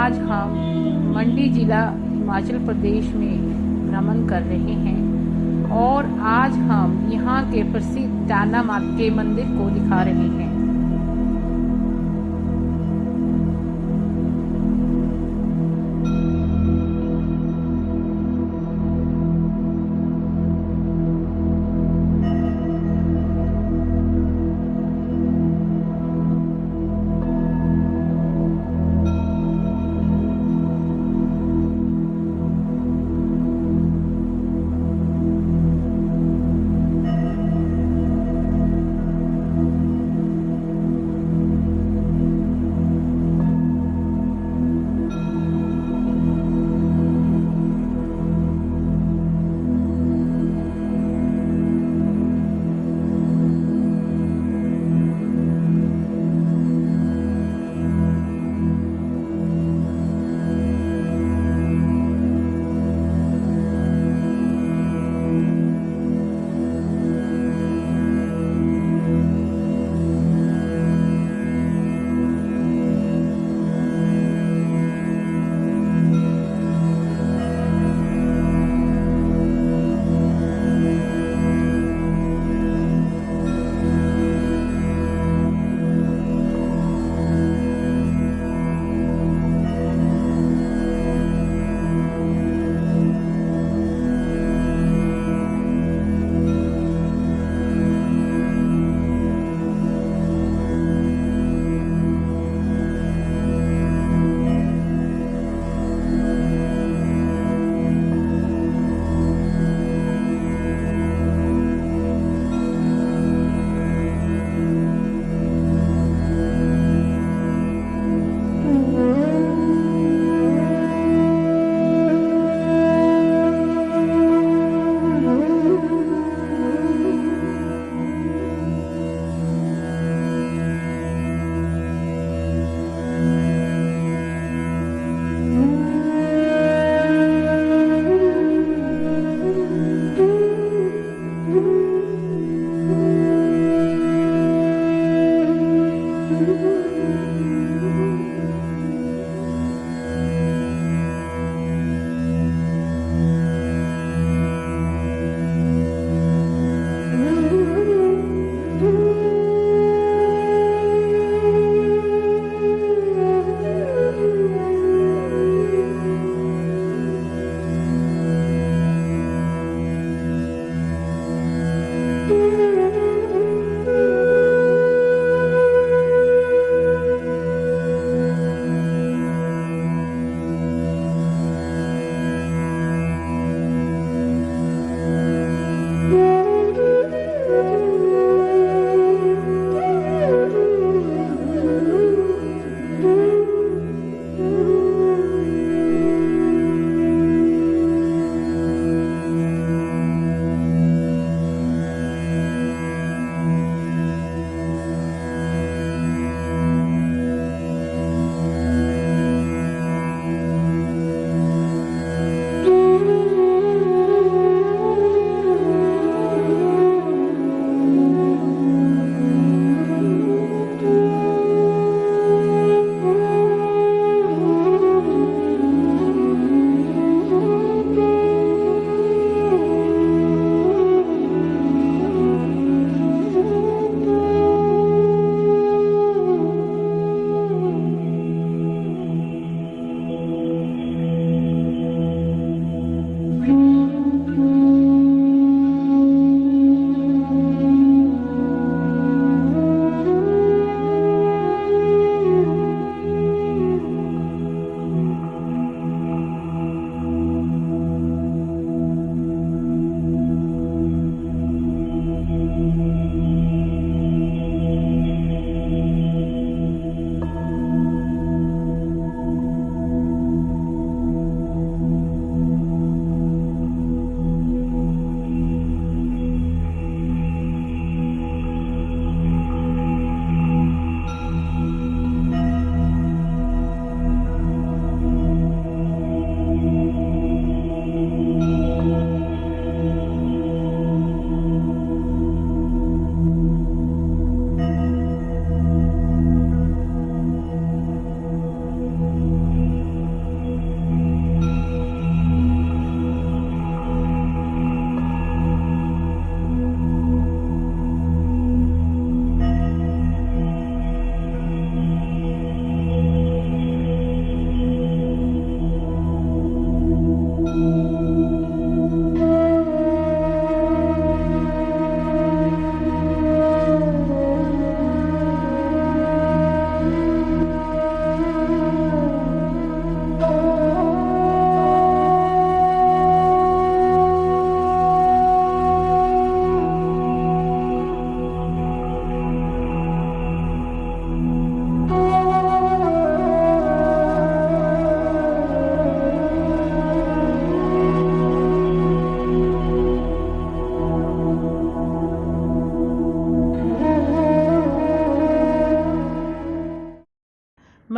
आज हम मंडी जिला हिमाचल प्रदेश में भ्रमण कर रहे हैं और आज हम यहाँ के प्रसिद्ध टाना माता के मंदिर को दिखा रहे हैं।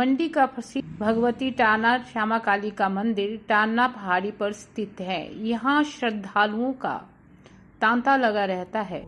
मंडी का प्रसिद्ध भगवती टाना श्यामा काली का मंदिर टाना पहाड़ी पर स्थित है। यहाँ श्रद्धालुओं का तांता लगा रहता है।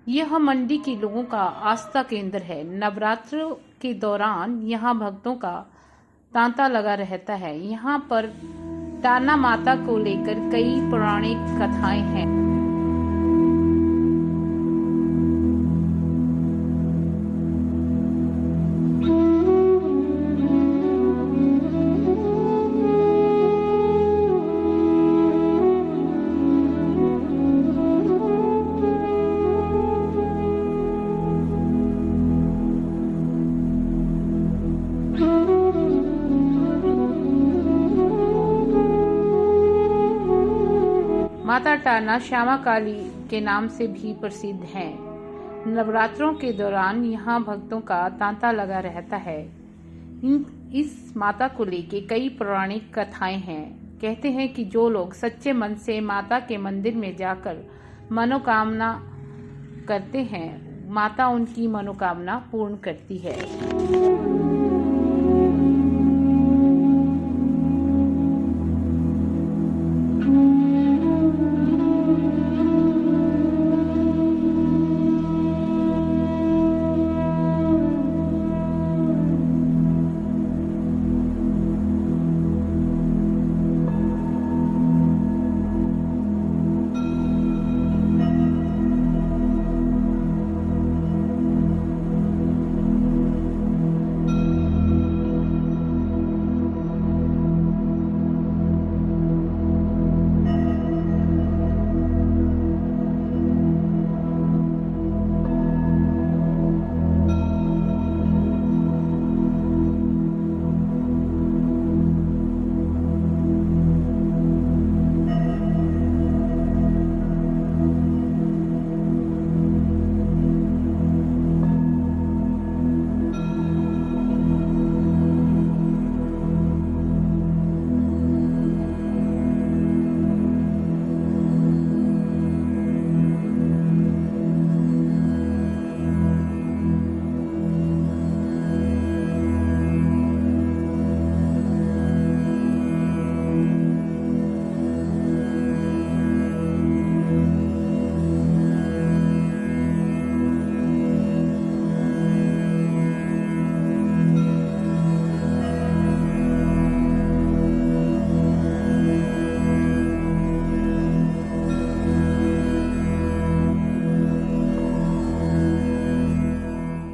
यह मंडी के लोगों का आस्था केंद्र है। नवरात्र के दौरान यहाँ भक्तों का तांता लगा रहता है। यहाँ पर टाना माता को लेकर कई पौराणिक कथाएं हैं। माता टाना श्यामा काली के नाम से भी प्रसिद्ध हैं। नवरात्रों के दौरान यहाँ भक्तों का तांता लगा रहता है। इस माता को लेके कई पौराणिक कथाएं हैं। कहते हैं कि जो लोग सच्चे मन से माता के मंदिर में जाकर मनोकामना करते हैं, माता उनकी मनोकामना पूर्ण करती है।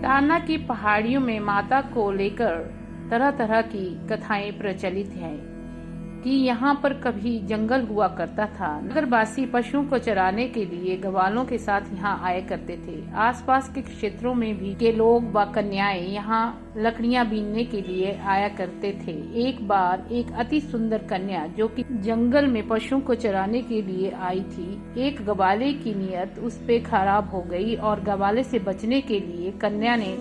टाना की पहाड़ियों में माता को लेकर तरह तरह की कथाएं प्रचलित हैं कि यहाँ पर कभी जंगल हुआ करता था। नगरवासी पशुओं को चराने के लिए ग्वालों के साथ यहाँ आया करते थे। आसपास के क्षेत्रों में भी के लोग व कन्याएं यहाँ लकड़ियाँ बीनने के लिए आया करते थे। एक बार एक अति सुंदर कन्या जो कि जंगल में पशुओं को चराने के लिए आई थी, एक ग्वाले की नीयत उस पे खराब हो गई और ग्वाले से बचने के लिए कन्या ने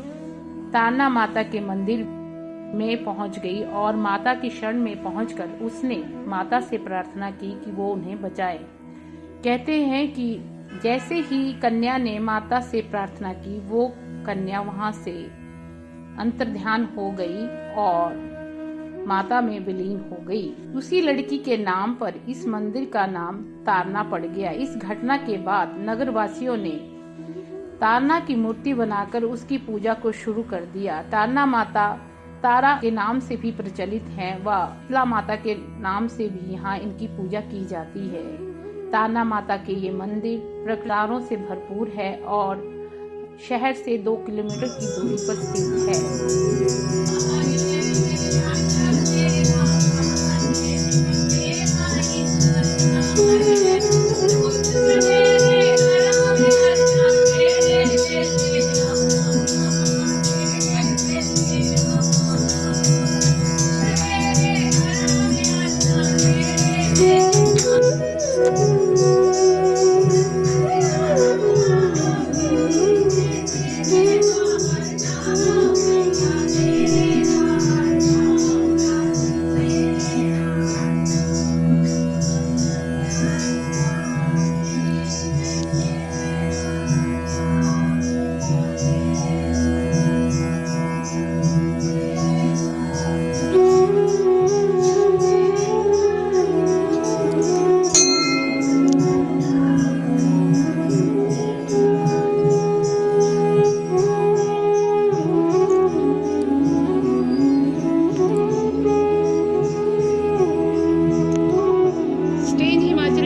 टाना माता के मंदिर में पहुंच गई और माता की शरण में पहुंचकर उसने माता से प्रार्थना की कि वो उन्हें बचाए। कहते हैं कि जैसे ही कन्या ने माता से प्रार्थना की, वो कन्या वहां से अंतर्ध्यान हो गई और माता में विलीन हो गई। उसी लड़की के नाम पर इस मंदिर का नाम तारना पड़ गया। इस घटना के बाद नगरवासियों ने तारना की मूर्ति बनाकर उसकी पूजा को शुरू कर दिया। तारना माता तारा के नाम से भी प्रचलित है व शीतला माता के नाम से भी यहाँ इनकी पूजा की जाती है। तारना माता के ये मंदिर प्रकारों से भरपूर है और शहर से 2 किलोमीटर की दूरी पर स्थित है।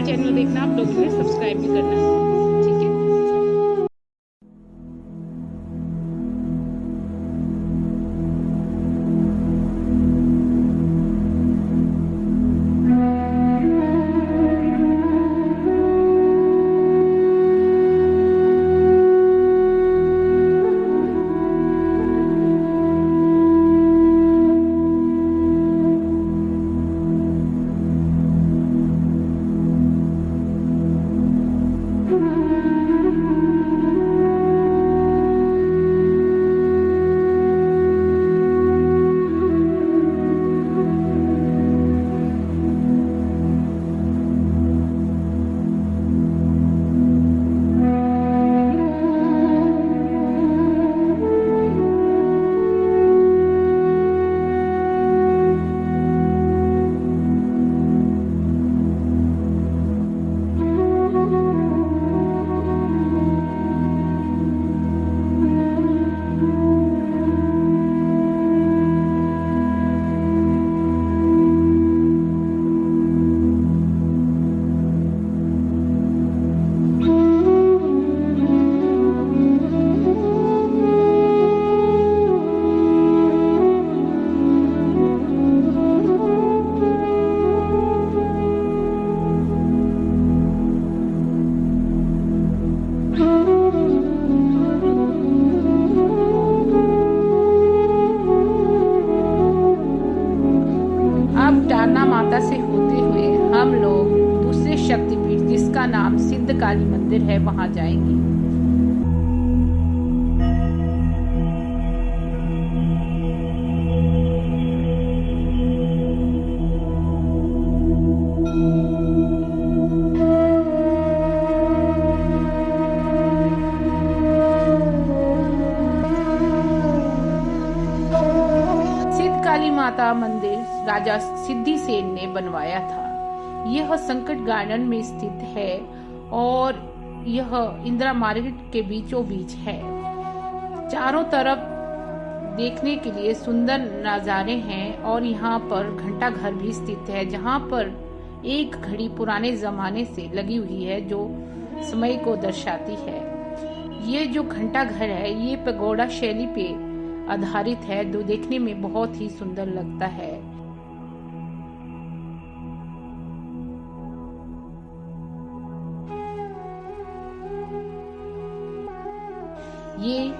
चैनल देखना आप लोगों ने सब्सक्राइब भी करना है, ठीक है। तारना माता से होते हुए हम लोग दूसरे शक्तिपीठ जिसका नाम सिद्ध काली मंदिर है वहां जाएंगे। काली माता मंदिर राजा सिद्धि सेन ने बनवाया था। यह संकट गार्डन में स्थित है और यह इंदिरा मार्केट के बीचों बीच है। चारों तरफ देखने के लिए सुंदर नजारे हैं और यहाँ पर घंटा घर भी स्थित है जहाँ पर एक घड़ी पुराने जमाने से लगी हुई है जो समय को दर्शाती है। ये जो घंटा घर है ये पगोड़ा शैली पे आधारित है जो देखने में बहुत ही सुंदर लगता है। ये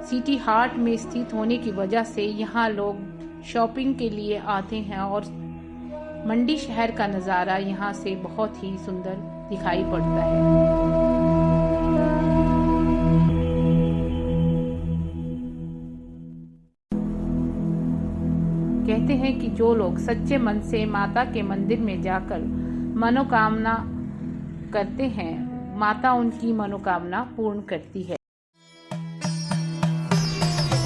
सिटी हार्ट में स्थित होने की वजह से यहाँ लोग शॉपिंग के लिए आते हैं और मंडी शहर का नज़ारा यहाँ से बहुत ही सुंदर दिखाई पड़ता है। कहते हैं कि जो लोग सच्चे मन से माता के मंदिर में जाकर मनोकामना करते हैं, माता उनकी मनोकामना पूर्ण करती है।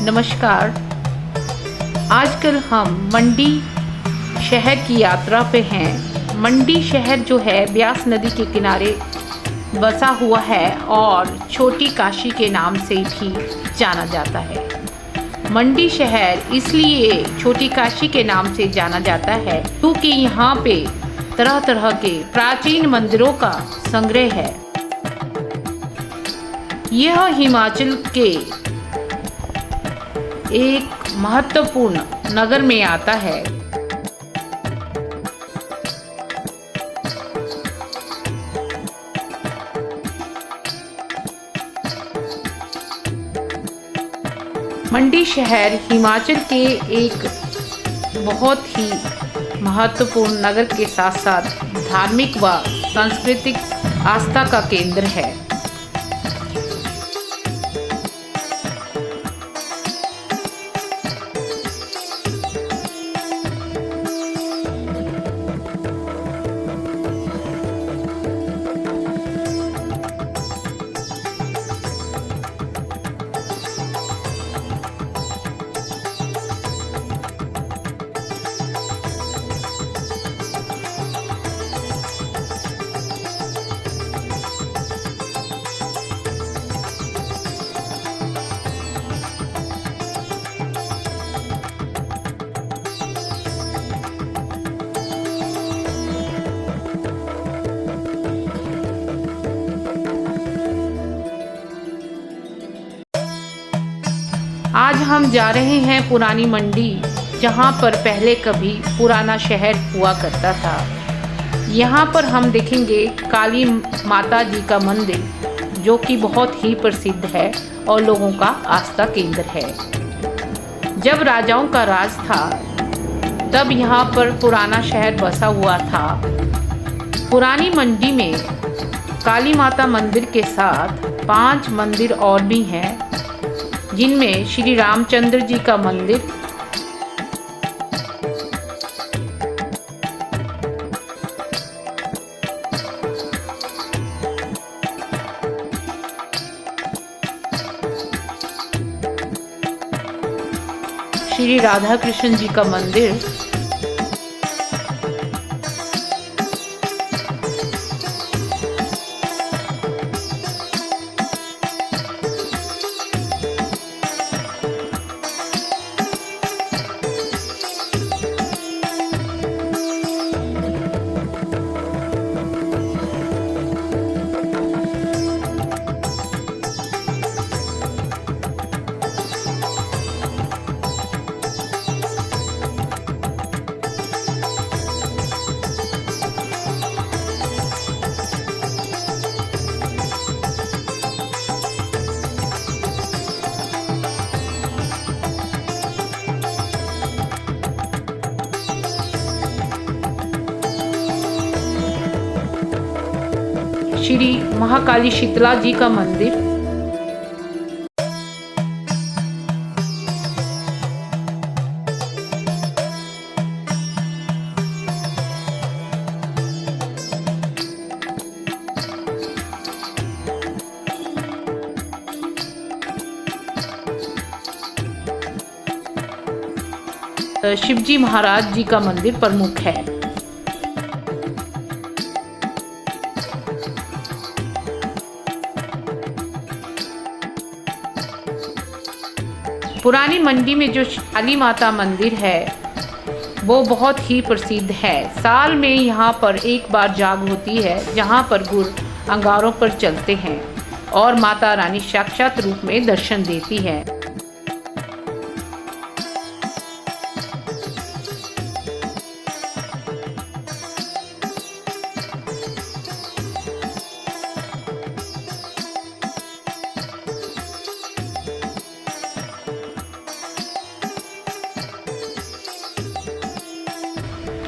नमस्कार, आजकल हम मंडी शहर की यात्रा पे हैं। मंडी शहर जो है ब्यास नदी के किनारे बसा हुआ है और छोटी काशी के नाम से भी जाना जाता है। मंडी शहर इसलिए छोटी काशी के नाम से जाना जाता है क्योंकि यहाँ पे तरह तरह के प्राचीन मंदिरों का संग्रह है। यह हिमाचल के एक महत्वपूर्ण नगर में आता है। मंडी शहर हिमाचल के एक बहुत ही महत्वपूर्ण नगर के साथ साथ धार्मिक व सांस्कृतिक आस्था का केंद्र है। आज हम जा रहे हैं पुरानी मंडी, जहां पर पहले कभी पुराना शहर हुआ करता था। यहां पर हम देखेंगे काली माता जी का मंदिर, जो कि बहुत ही प्रसिद्ध है और लोगों का आस्था केंद्र है। जब राजाओं का राज था तब यहां पर पुराना शहर बसा हुआ था। पुरानी मंडी में काली माता मंदिर के साथ 5 मंदिर और भी हैं, जिनमें श्री रामचंद्र जी का मंदिर, श्री राधा कृष्ण जी का मंदिर, श्री महाकाली शीतला जी का मंदिर, शिवजी महाराज जी का मंदिर प्रमुख है। पुरानी मंडी में जो काली माता मंदिर है वो बहुत ही प्रसिद्ध है। साल में यहाँ पर एक बार जाग होती है, जहाँ पर गुर अंगारों पर चलते हैं और माता रानी साक्षात रूप में दर्शन देती है।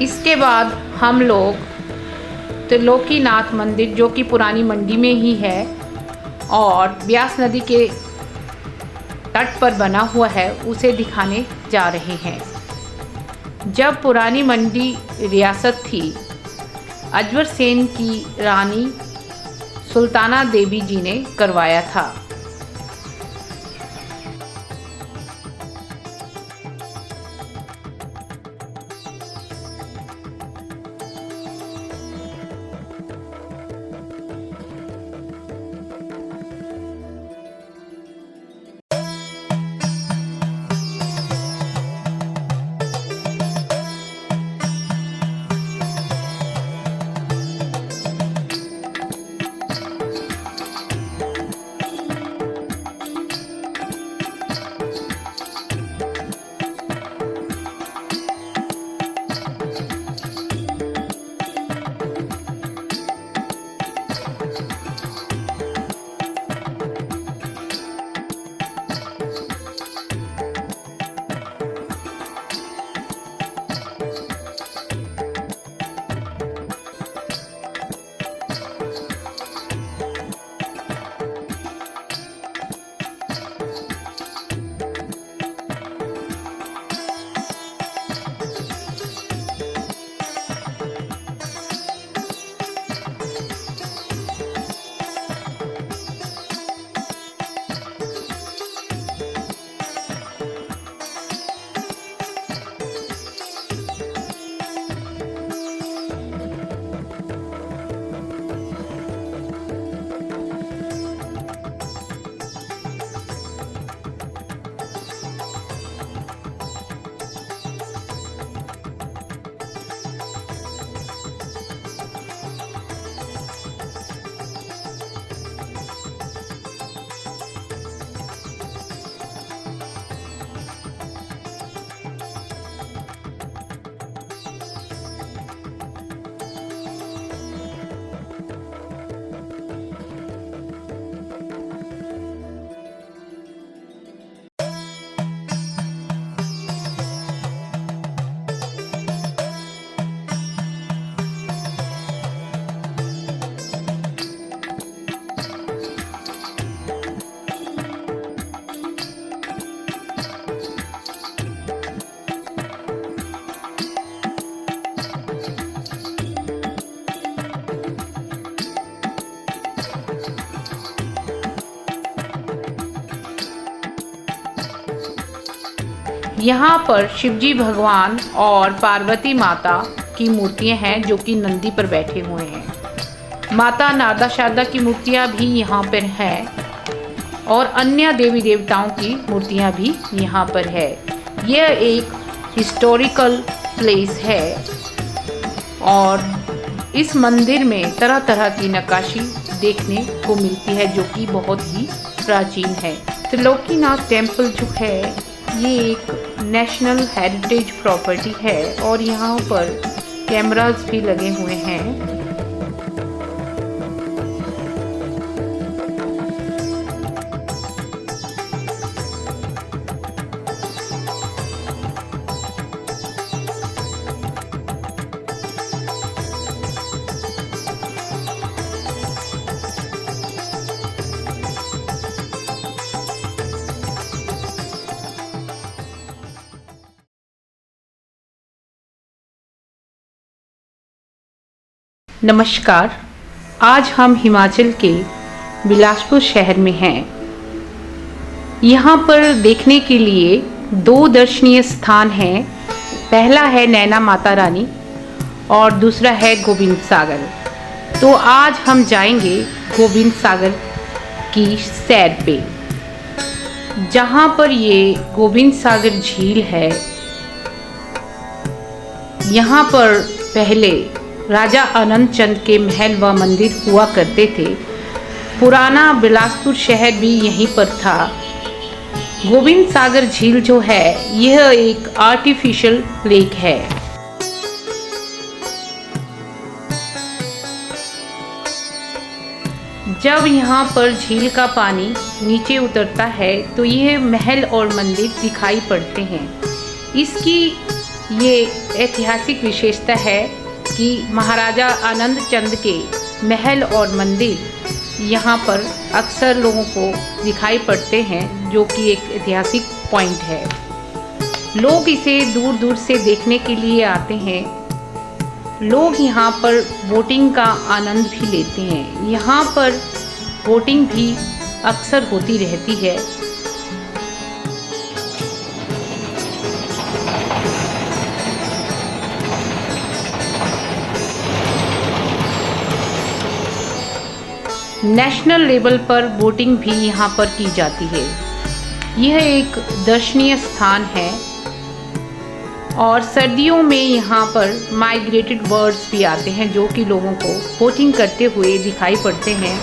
इसके बाद हम लोग त्रिलोकीनाथ मंदिर, जो कि पुरानी मंडी में ही है और ब्यास नदी के तट पर बना हुआ है, उसे दिखाने जा रहे हैं। जब पुरानी मंडी रियासत थी, अजवर सेन की रानी सुल्ताना देवी जी ने करवाया था। यहाँ पर शिवजी भगवान और पार्वती माता की मूर्तियाँ हैं जो कि नंदी पर बैठे हुए हैं। माता नारदा शारदा की मूर्तियाँ भी यहाँ पर हैं और अन्य देवी देवताओं की मूर्तियाँ भी यहाँ पर है। यह एक हिस्टोरिकल प्लेस है और इस मंदिर में तरह तरह की नक्काशी देखने को मिलती है जो कि बहुत ही प्राचीन है। त्रिलोकीनाथ टेम्पल जो है ये एक नेशनल हेरिटेज प्रॉपर्टी है और यहाँ पर कैमरास भी लगे हुए हैं। नमस्कार, आज हम हिमाचल के बिलासपुर शहर में हैं। यहाँ पर देखने के लिए दो दर्शनीय स्थान हैं। पहला है नैना माता रानी और दूसरा है गोविंद सागर। तो आज हम जाएंगे गोविंद सागर की सैर पे, जहाँ पर ये गोविंद सागर झील है। यहाँ पर पहले राजा आनंद चंद के महल व मंदिर हुआ करते थे। पुराना बिलासपुर शहर भी यहीं पर था। गोविंद सागर झील जो है यह एक आर्टिफिशियल लेक है। जब यहाँ पर झील का पानी नीचे उतरता है तो यह महल और मंदिर दिखाई पड़ते हैं। इसकी ये ऐतिहासिक विशेषता है कि महाराजा आनंद चंद के महल और मंदिर यहाँ पर अक्सर लोगों को दिखाई पड़ते हैं, जो कि एक ऐतिहासिक पॉइंट है। लोग इसे दूर दूर से देखने के लिए आते हैं। लोग यहाँ पर बोटिंग का आनंद भी लेते हैं। यहाँ पर बोटिंग भी अक्सर होती रहती है। नेशनल लेवल पर बोटिंग भी यहाँ पर की जाती है। यह एक दर्शनीय स्थान है और सर्दियों में यहाँ पर माइग्रेटेड बर्ड्स भी आते हैं जो कि लोगों को बोटिंग करते हुए दिखाई पड़ते हैं।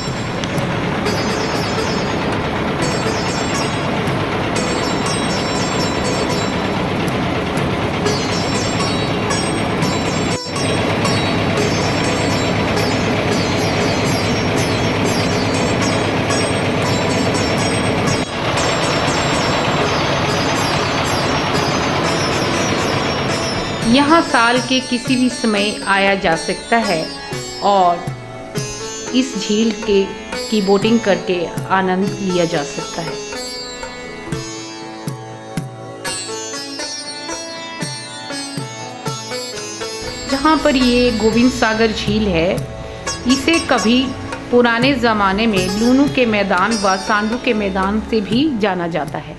यहाँ साल के किसी भी समय आया जा सकता है और इस झील की बोटिंग करके आनंद लिया जा सकता है। जहाँ पर ये गोविंद सागर झील है, इसे कभी पुराने ज़माने में लूनू के मैदान व सांडू के मैदान से भी जाना जाता है।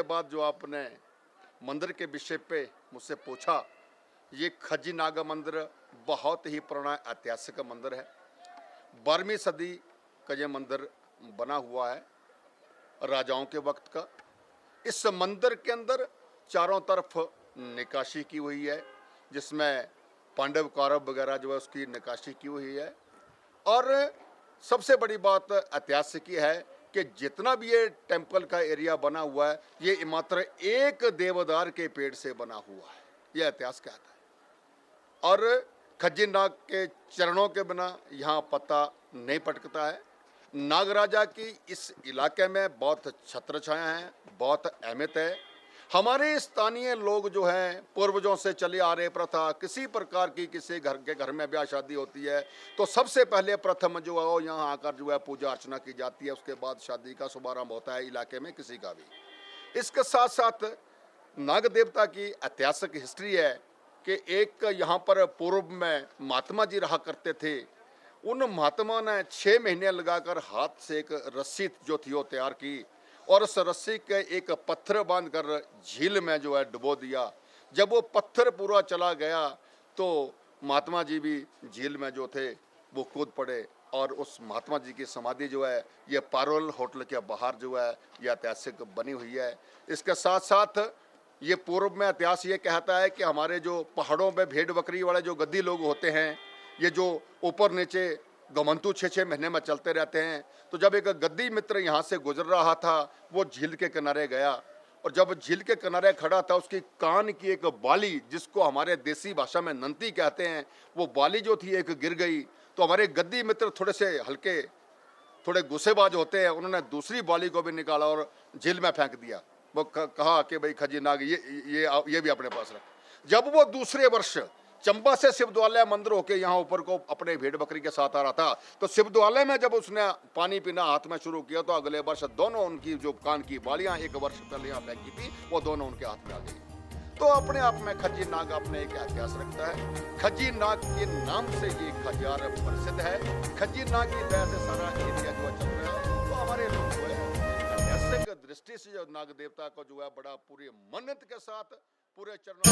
बाद जो आपने मंदिर के विषय पे मुझसे पूछा, ये खज्जी नागा मंदिर बहुत ही पुराना ऐतिहासिक मंदिर है। 12वीं सदी का ये मंदिर बना हुआ है, राजाओं के वक्त का। इस मंदिर के अंदर चारों तरफ नक्काशी की हुई है, जिसमें पांडव कौरव वगैरह जो है उसकी नक्काशी की हुई है। और सबसे बड़ी बात ऐतिहासिक है कि जितना भी ये टेंपल का एरिया बना हुआ है, ये मात्र एक देवदार के पेड़ से बना हुआ है, ये इतिहास कहता है। और खज्जी नाग के चरणों के बिना यहाँ पत्ता नहीं पटकता है। नागराजा की इस इलाके में बहुत छत्र छाया है, बहुत अहमियत है। हमारे स्थानीय लोग जो हैं, पूर्वजों से चली आ रही प्रथा, किसी प्रकार की किसी घर में ब्याह शादी होती है तो सबसे पहले प्रथम जो है वो यहाँ आकर जो है पूजा अर्चना की जाती है। उसके बाद शादी का शुभारंभ होता है इलाके में किसी का भी। इसके साथ साथ नाग देवता की ऐतिहासिक हिस्ट्री है कि एक यहाँ पर पूर्व में महात्मा जी रहा करते थे। उन महात्मा ने 6 महीने लगाकर हाथ से एक रस्सी जो थी वो तैयार की और उस रस्सी के एक पत्थर बांधकर झील में जो है डुबो दिया। जब वो पत्थर पूरा चला गया तो महात्मा जी भी झील में जो थे वो कूद पड़े और उस महात्मा जी की समाधि जो है ये पारोल होटल के बाहर जो है ये ऐतिहासिक बनी हुई है। इसके साथ साथ ये पूर्व में इतिहास ये कहता है कि हमारे जो पहाड़ों में भेड़ बकरी वाले जो गद्दी लोग होते हैं, ये जो ऊपर नीचे गमंतु 6-6 महीने में चलते रहते हैं, तो जब एक गद्दी मित्र यहाँ से गुजर रहा था वो झील के किनारे गया और जब झील के किनारे खड़ा था उसकी कान की एक बाली, जिसको हमारे देसी भाषा में नंती कहते हैं, वो बाली जो थी एक गिर गई। तो हमारे गद्दी मित्र थोड़े से हल्के, थोड़े गुस्सेबाज होते हैं, उन्होंने दूसरी बाली को भी निकाला और झील में फेंक दिया। वो कहा कि भाई खज्जी नाग ये भी अपने पास रख। जब वो दूसरे वर्ष चंबा से शिवद्वालय मंदिर होके यहाँ ऊपर को अपने भेड़ बकरी के साथ आ रहा था, तो शिवद्वालय में जब उसने पानी पीना हाथ में शुरू किया तो अगले वर्ष दोनों उनकी जो कान की बालियां एक वर्ष पहले यहाँ फेंकी थी वो दोनों उनके हाथ में आ गई। तो अपने आप में खज्जी नाग अपने एक इतिहास रखता है। खज्जी नाग के नाम से ये खजियार प्रसिद्ध है। खज्जी नाग की वजह से सारा एरिया जो चल रहा है। तो हमारे लोग जो है ऐतिहासिक दृष्टि से जो नाग देवता को जो है बड़ा पूरी मन्नत के साथ पूरे चरणों